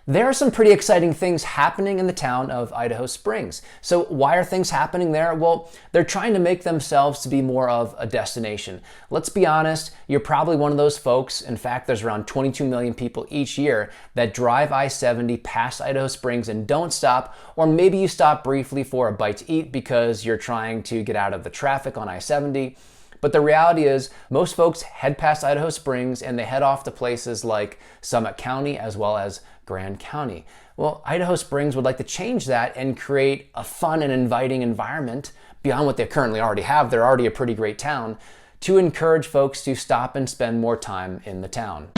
There are some pretty exciting things happening in the town of Idaho Springs. So why are things happening there? Well, they're trying to make themselves to be more of a destination. Let's be honest, you're probably one of those folks. In fact, there's around 22 million people each year that drive I-70 past Idaho Springs and don't stop, or maybe you stop briefly for a bite to eat because you're trying to get out of the traffic on I-70. But the reality is most folks head past Idaho Springs and they head off to places like Summit County as well as Grand County. Well, Idaho Springs would like to change that and create a fun and inviting environment beyond what they currently already have. They're already a pretty great town, to encourage folks to stop and spend more time in the town.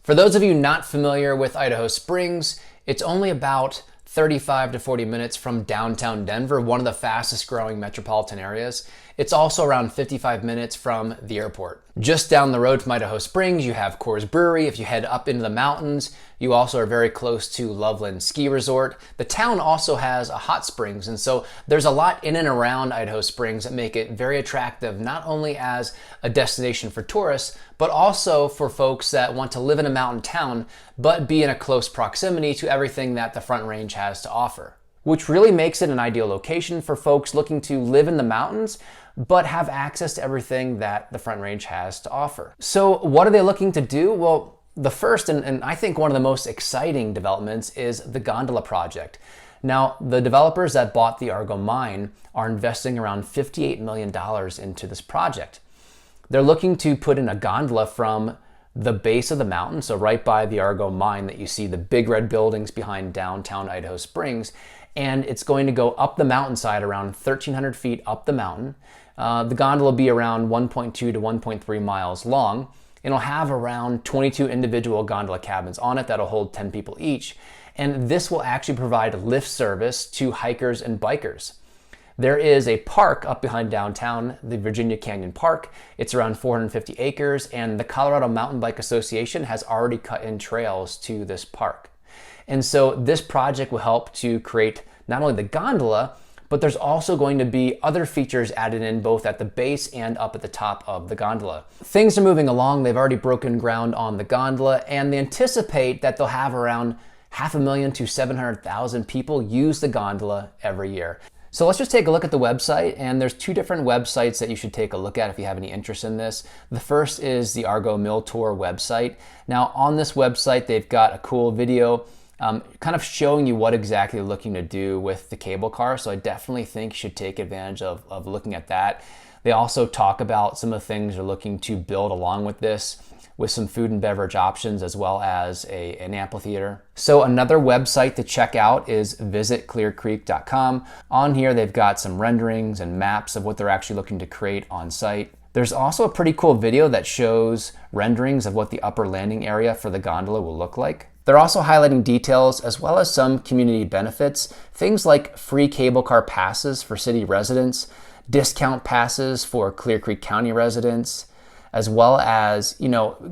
For those of you not familiar with Idaho Springs, it's only about 35 to 40 minutes from downtown Denver, one of the fastest growing metropolitan areas. It's also around 55 minutes from the airport. Just down the road from Idaho Springs, you have Coors Brewery. If you head up into the mountains, you also are very close to Loveland Ski Resort. The town also has a hot springs, and so there's a lot in and around Idaho Springs that make it very attractive, not only as a destination for tourists, but also for folks that want to live in a mountain town, but be in a close proximity to everything that the Front Range has to offer, which really makes it an ideal location for folks looking to live in the mountains, but have access to everything that the Front Range has to offer. So what are they looking to do? Well, the first and I think one of the most exciting developments is the Gondola project. Now, the developers that bought the Argo mine are investing around $58 million into this project. They're looking to put in a gondola from the base of the mountain, so right by the Argo mine that you see the big red buildings behind downtown Idaho Springs, and it's going to go up the mountainside around 1,300 feet up the mountain. The gondola will be around 1.2 to 1.3 miles long. It'll have around 22 individual gondola cabins on it that'll hold 10 people each, and this will actually provide lift service to hikers and bikers. There is a park up behind downtown, the Virginia Canyon Park. It's around 450 acres, and the Colorado Mountain Bike Association has already cut in trails to this park. And so this project will help to create not only the gondola, but there's also going to be other features added in both at the base and up at the top of the gondola. Things are moving along. They've already broken ground on the gondola, and they anticipate that they'll have around 500,000 to 700,000 people use the gondola every year. So let's just take a look at the website, and there's two different websites that you should take a look at if you have any interest in this. The first is the Argo Mill Tour website. Now on this website, they've got a cool video kind of showing you what exactly they're looking to do with the cable car. So I definitely think you should take advantage of looking at that. They also talk about some of the things they're looking to build along with this, with some food and beverage options as well as an amphitheater. So another website to check out is visitclearcreek.com. On here, they've got some renderings and maps of what they're actually looking to create on site. There's also a pretty cool video that shows renderings of what the upper landing area for the gondola will look like. They're also highlighting details as well as some community benefits, things like free cable car passes for city residents, discount passes for Clear Creek County residents, as well as,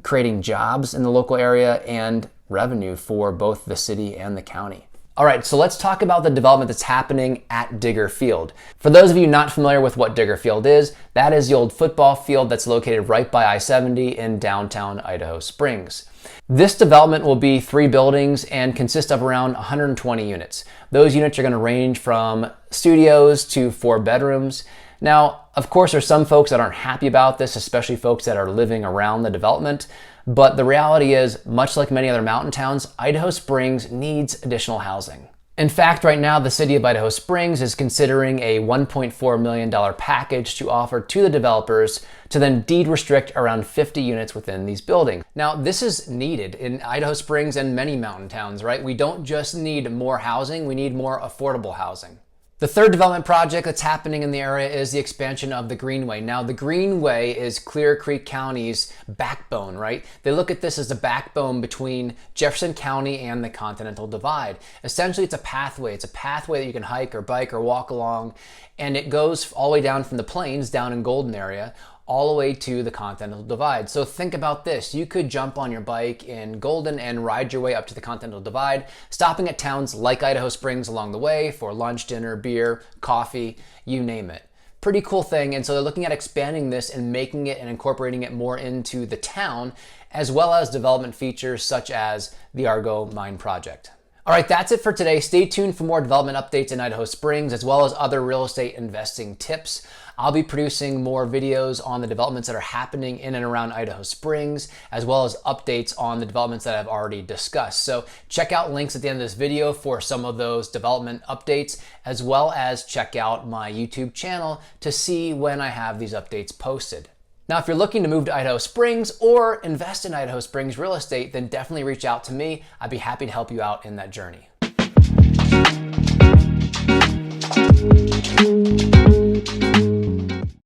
creating jobs in the local area and revenue for both the city and the county. All right, so let's talk about the development that's happening at Digger Field. For those of you not familiar with what Digger Field is, that is the old football field that's located right by I-70 in downtown Idaho Springs. This development will be 3 buildings and consist of around 120 units. Those units are going to range from studios to 4 bedrooms. Now, of course, there's some folks that aren't happy about this, especially folks that are living around the development. But the reality is, much like many other mountain towns, Idaho Springs needs additional housing. In fact, right now, the city of Idaho Springs is considering a $1.4 million package to offer to the developers to then deed restrict around 50 units within these buildings. Now, this is needed in Idaho Springs and many mountain towns, right? We don't just need more housing, we need more affordable housing. The third development project that's happening in the area is the expansion of the Greenway. Now, the Greenway is Clear Creek County's backbone, right? They look at this as the backbone between Jefferson County and the Continental Divide. Essentially, it's a pathway. It's a pathway that you can hike or bike or walk along, and it goes all the way down from the plains down in Golden area, all the way to the Continental Divide. So think about this. You could jump on your bike in Golden and ride your way up to the Continental Divide, stopping at towns like Idaho Springs along the way for lunch, dinner, beer, coffee, you name it. Pretty cool thing. And so they're looking at expanding this and making it and incorporating it more into the town as well as development features such as the Argo mine project. All right, that's it for today. Stay tuned for more development updates in Idaho Springs, as well as other real estate investing tips. I'll be producing more videos on the developments that are happening in and around Idaho Springs, as well as updates on the developments that I've already discussed. So check out links at the end of this video for some of those development updates, as well as check out my YouTube channel to see when I have these updates posted. Now, if you're looking to move to Idaho Springs or invest in Idaho Springs real estate, then definitely reach out to me. I'd be happy to help you out in that journey.